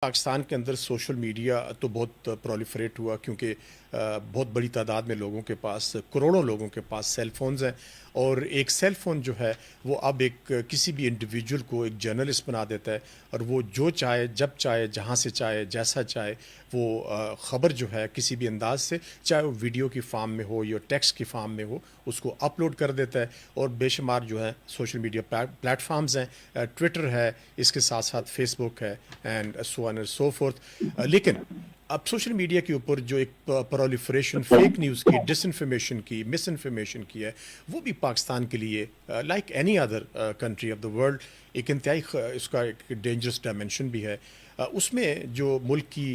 पाकिस्तान के अंदर social media तो बहुत प्रोलिफरेट हुआ क्योंकि बहुत बड़ी तादाद में लोगों के पास करोड़ों लोगों के पास सेल फोन्स हैं और एक सेल फ़ोन जो है वो अब एक किसी भी इंडिविजुअल को एक जर्नलिस्ट बना देता है और वो जो चाहे जब चाहे जहाँ से चाहे जैसा चाहे वो ख़बर जो है किसी भी अंदाज से चाहे वो वीडियो की फॉर्म में हो या टेक्स्ट की फॉर्म में हो उसको अपलोड कर देता है। और बेशुमार जो है सोशल मीडिया प्लेटफॉर्म्स हैं, ट्विटर है, इसके साथ साथ फेसबुक है and so on and so fourth. लेकिन अब सोशल मीडिया के ऊपर जो एक प्रोलिफरेशन फेक न्यूज़ की, डिसइंफॉर्मेशन की, मिस इन्फॉर्मेशन की है, वो भी पाकिस्तान के लिए like any other country of the world एक इंतहाई इसका एक डेंजरस डायमेंशन भी है। उसमें जो मुल्क की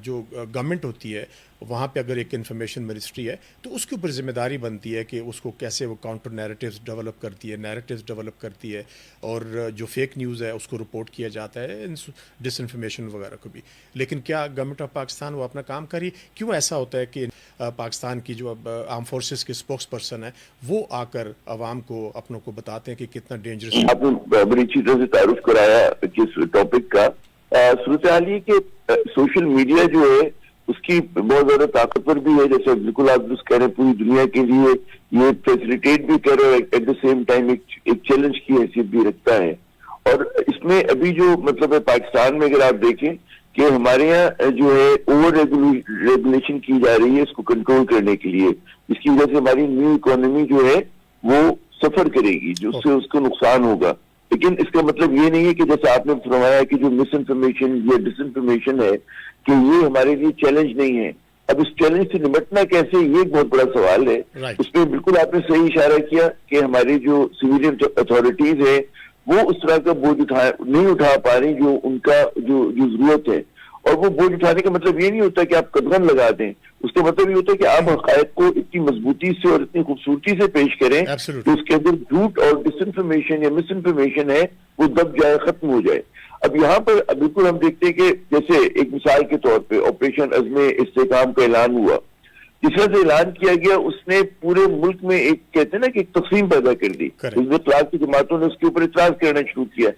जो गवर्नमेंट होती है वहाँ पे अगर एक इंफॉर्मेशन मिनिस्ट्री है तो उसके ऊपर जिम्मेदारी बनती है कि उसको कैसे वो काउंटर नैरेटिव्स डेवलप करती है, नैरेटिव्स डेवलप करती है और जो फेक न्यूज़ है उसको रिपोर्ट किया जाता है, डिसइंफॉर्मेशन वगैरह को भी। लेकिन क्या गवर्नमेंट ऑफ पाकिस्तान वो अपना काम करी? क्यों ऐसा होता है कि पाकिस्तान की जो आर्म फोर्सेस के स्पोक्स पर्सन है वो आकर आवाम को अपनों को बताते हैं कि कितना डेंजरस। आपने बड़ी चीजों से तारुफ कराया किस टॉपिक का। सूरत हाल ये कि सोशल मीडिया जो है उसकी बहुत ज्यादा ताकतवर भी है, जैसे बिल्कुल आप जिस कह रहे हैं पूरी दुनिया के लिए ये फैसिलिटेट भी कर रहे हैं, एट द सेम टाइम एक चैलेंज की हैसियत भी रखता है। और इसमें अभी जो मतलब है पाकिस्तान में अगर आप देखें कि हमारे यहाँ जो है ओवर रेगुलेशन की जा रही है इसको कंट्रोल करने के लिए, जिसकी वजह से हमारी न्यू इकोनॉमी जो है वो सफर करेगी, जिससे उसको नुकसान होगा। लेकिन इसका मतलब ये नहीं है कि जैसे आपने फरमाया कि जो मिस इन्फॉर्मेशन या डिसइंफॉर्मेशन है कि ये हमारे लिए चैलेंज नहीं है। अब इस चैलेंज से निपटना कैसे, ये एक बहुत बड़ा सवाल है। उसमें बिल्कुल आपने सही इशारा किया कि हमारी जो सिविलियन अथॉरिटीज है वो उस तरह का बोझ नहीं उठा पा रही जो उनका जो जरूरत है। और वो बोझ उठाने का मतलब ये नहीं होता कि आप कदगन लगा दें, उसका मतलब ये होता है कि आप हक़ायक़ को इतनी मजबूती से और इतनी खूबसूरती से पेश करें कि उसके अंदर झूठ और डिसइंफॉर्मेशन या मिस इन्फॉर्मेशन है वो दब जाए, खत्म हो जाए। अब यहाँ पर बिल्कुल हम देखते हैं कि जैसे एक मिसाल के तौर पे ऑपरेशन अज़्म इस्तेहकाम का ऐलान हुआ, जिस तरह से ऐलान किया गया उसने पूरे मुल्क में एक कहते हैं ना कि एक तक़सीम पैदा कर दी। हिज़्ब इत्तेहाद की जमातों ने उसके ऊपर इतराज करना शुरू किया।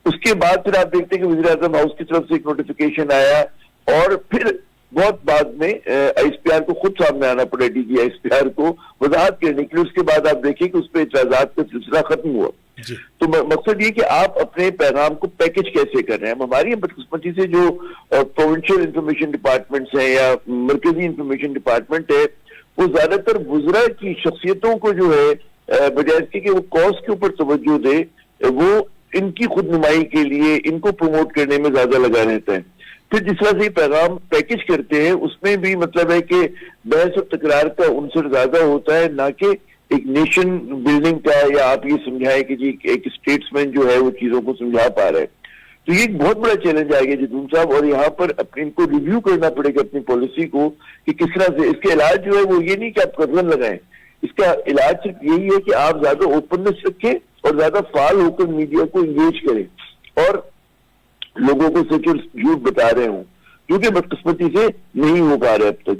उसके बाद फिर आप देखते हैं कि वज़ीर आज़म हाउस की तरफ से एक नोटिफिकेशन आया और फिर बहुत बाद में ISPR को खुद सामने आना पड़ा, DG ISPR को वजाहत करने के लिए। उसके बाद आप देखिए कि उस पर इतराज़ात का सिलसिला खत्म हुआ। तो मकसद ये कि आप अपने पैगाम को पैकेज कैसे कर रहे हैं। हमारी बदकिस्मती से जो प्रोविंशियल इंफॉर्मेशन डिपार्टमेंट्स हैं या मरकजी इंफॉर्मेशन डिपार्टमेंट है वो ज्यादातर बुजुर्गा की शख्सियतों को जो है बजाय इसके कि वो कॉज के ऊपर तवज्जो दे, वो इनकी खुद नुमाई के लिए इनको प्रमोट करने में ज्यादा लगा रहता है। फिर जिस तरह से पैगाम पैकेज करते हैं उसमें भी मतलब है कि बहस और तकरार का उनसर ज्यादा होता है, ना कि एक नेशन बिल्डिंग का, या आप ये समझाएं कि जी एक स्टेट्समैन जो है वो चीजों को समझा पा रहा है। तो ये एक बहुत बड़ा चैलेंज आएगा जदून साहब, और यहाँ पर अपने इनको रिव्यू करना पड़ेगा अपनी पॉलिसी को कि किस तरह से इसके इलाज जो है वो ये नहीं कि आप कदम लगाएं, इसका इलाज सिर्फ यही है कि आप ज्यादा ओपननेस रखें और ज्यादा फाल होकर मीडिया को इंगेज करें और लोगों को सच और झूठ बता रहे हों, जो कि बदकिस्मती से नहीं हो पा रहे अब तक।